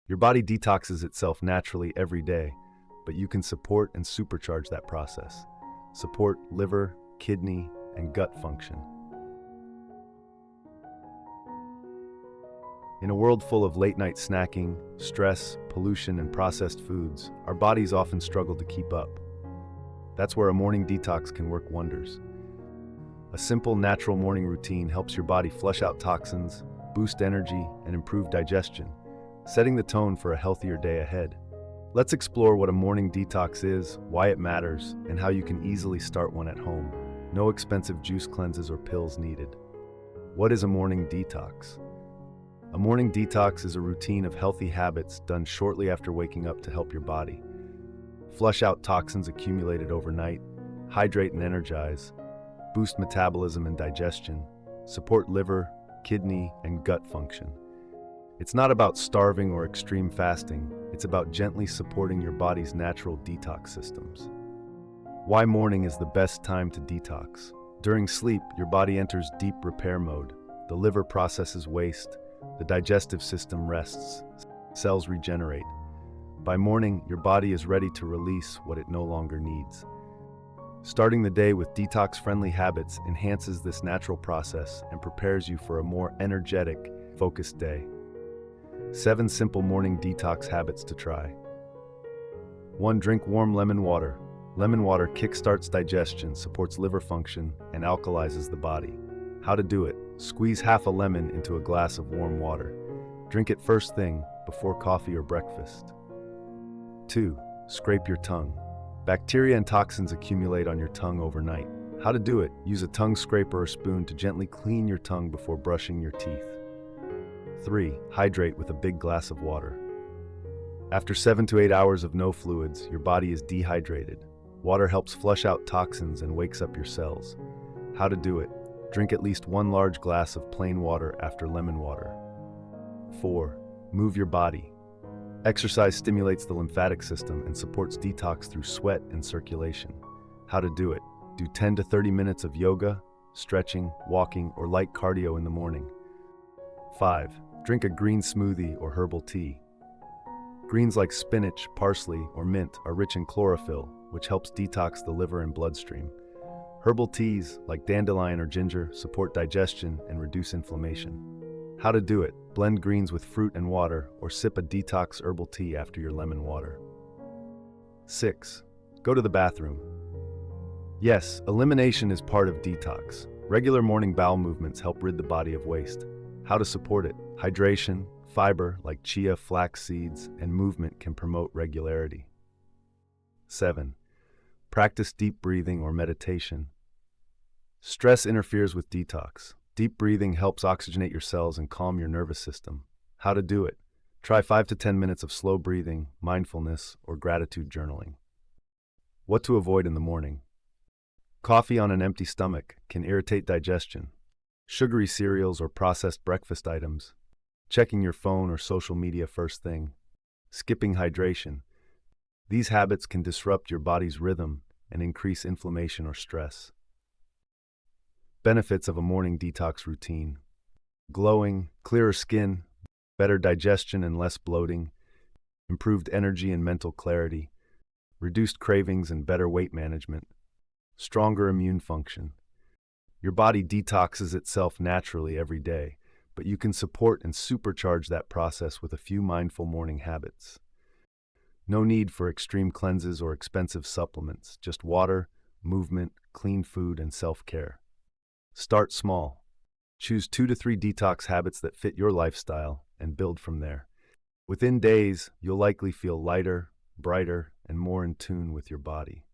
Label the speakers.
Speaker 1: Your body detoxes itself naturally every day, but you can support and supercharge that process. Support liver, kidney, and gut function. In a world full of late-night snacking, stress, pollution, and processed foods, our bodies often struggle to keep up. That's where a morning detox can work wonders. A simple, natural morning routine helps your body flush out toxins, boost energy, and improve digestion, setting the tone for a healthier day ahead. Let's explore what a morning detox is, why it matters, and how you can easily start one at home. No expensive juice cleanses or pills needed. What is a morning detox? A morning detox is a routine of healthy habits done shortly after waking up to help your body flush out toxins accumulated overnight, hydrate and energize, boost metabolism and digestion, support liver, kidney, and gut function. It's not about starving or extreme fasting, it's about gently supporting your body's natural detox systems. Why morning is the best time to detox? During sleep, your body enters deep repair mode. The liver processes waste, the digestive system rests, cells regenerate. By morning, your body is ready to release what it no longer needs. Starting the day with detox-friendly habits enhances this natural process and prepares you for a more energetic, focused day. 7 simple morning detox habits to try. 1. Drink warm lemon water. Lemon water kickstarts digestion, supports liver function, and alkalizes the body. How to do it? Squeeze half a lemon into a glass of warm water. Drink it first thing, before coffee or breakfast. 2. Scrape your tongue. Bacteria and toxins accumulate on your tongue overnight. How to do it? Use a tongue scraper or spoon to gently clean your tongue before brushing your teeth. 3. Hydrate with a big glass of water. After 7 to 8 hours of no fluids, your body is dehydrated. Water helps flush out toxins and wakes up your cells. How to do it? Drink at least 1 large glass of plain water after lemon water. 4. Move your body. Exercise stimulates the lymphatic system and supports detox through sweat and circulation. How to do it? Do 10 to 30 minutes of yoga, stretching, walking, or light cardio in the morning. 5. Drink a green smoothie or herbal tea. Greens like spinach, parsley, or mint are rich in chlorophyll, which helps detox the liver and bloodstream. Herbal teas, like dandelion or ginger, support digestion and reduce inflammation. How to do it? Blend greens with fruit and water, or sip a detox herbal tea after your lemon water. 6. Go to the bathroom. Yes, elimination is part of detox. Regular morning bowel movements help rid the body of waste. How to support it? Hydration, fiber like chia, flax seeds, and movement can promote regularity. 7. Practice deep breathing or meditation. Stress interferes with detox. Deep breathing helps oxygenate your cells and calm your nervous system. How to do it? Try 5 to 10 minutes of slow breathing, mindfulness, or gratitude journaling. What to avoid in the morning? Coffee on an empty stomach can irritate digestion. Sugary cereals or processed breakfast items. Checking your phone or social media first thing. Skipping hydration. These habits can disrupt your body's rhythm and increase inflammation or stress. Benefits of a morning detox routine. Glowing, clearer skin, better digestion and less bloating, improved energy and mental clarity, reduced cravings and better weight management, stronger immune function. Your body detoxes itself naturally every day, but you can support and supercharge that process with a few mindful morning habits. No need for extreme cleanses or expensive supplements, just water, movement, clean food, and self-care. Start small. Choose 2 to 3 detox habits that fit your lifestyle and build from there. Within days, you'll likely feel lighter, brighter, and more in tune with your body.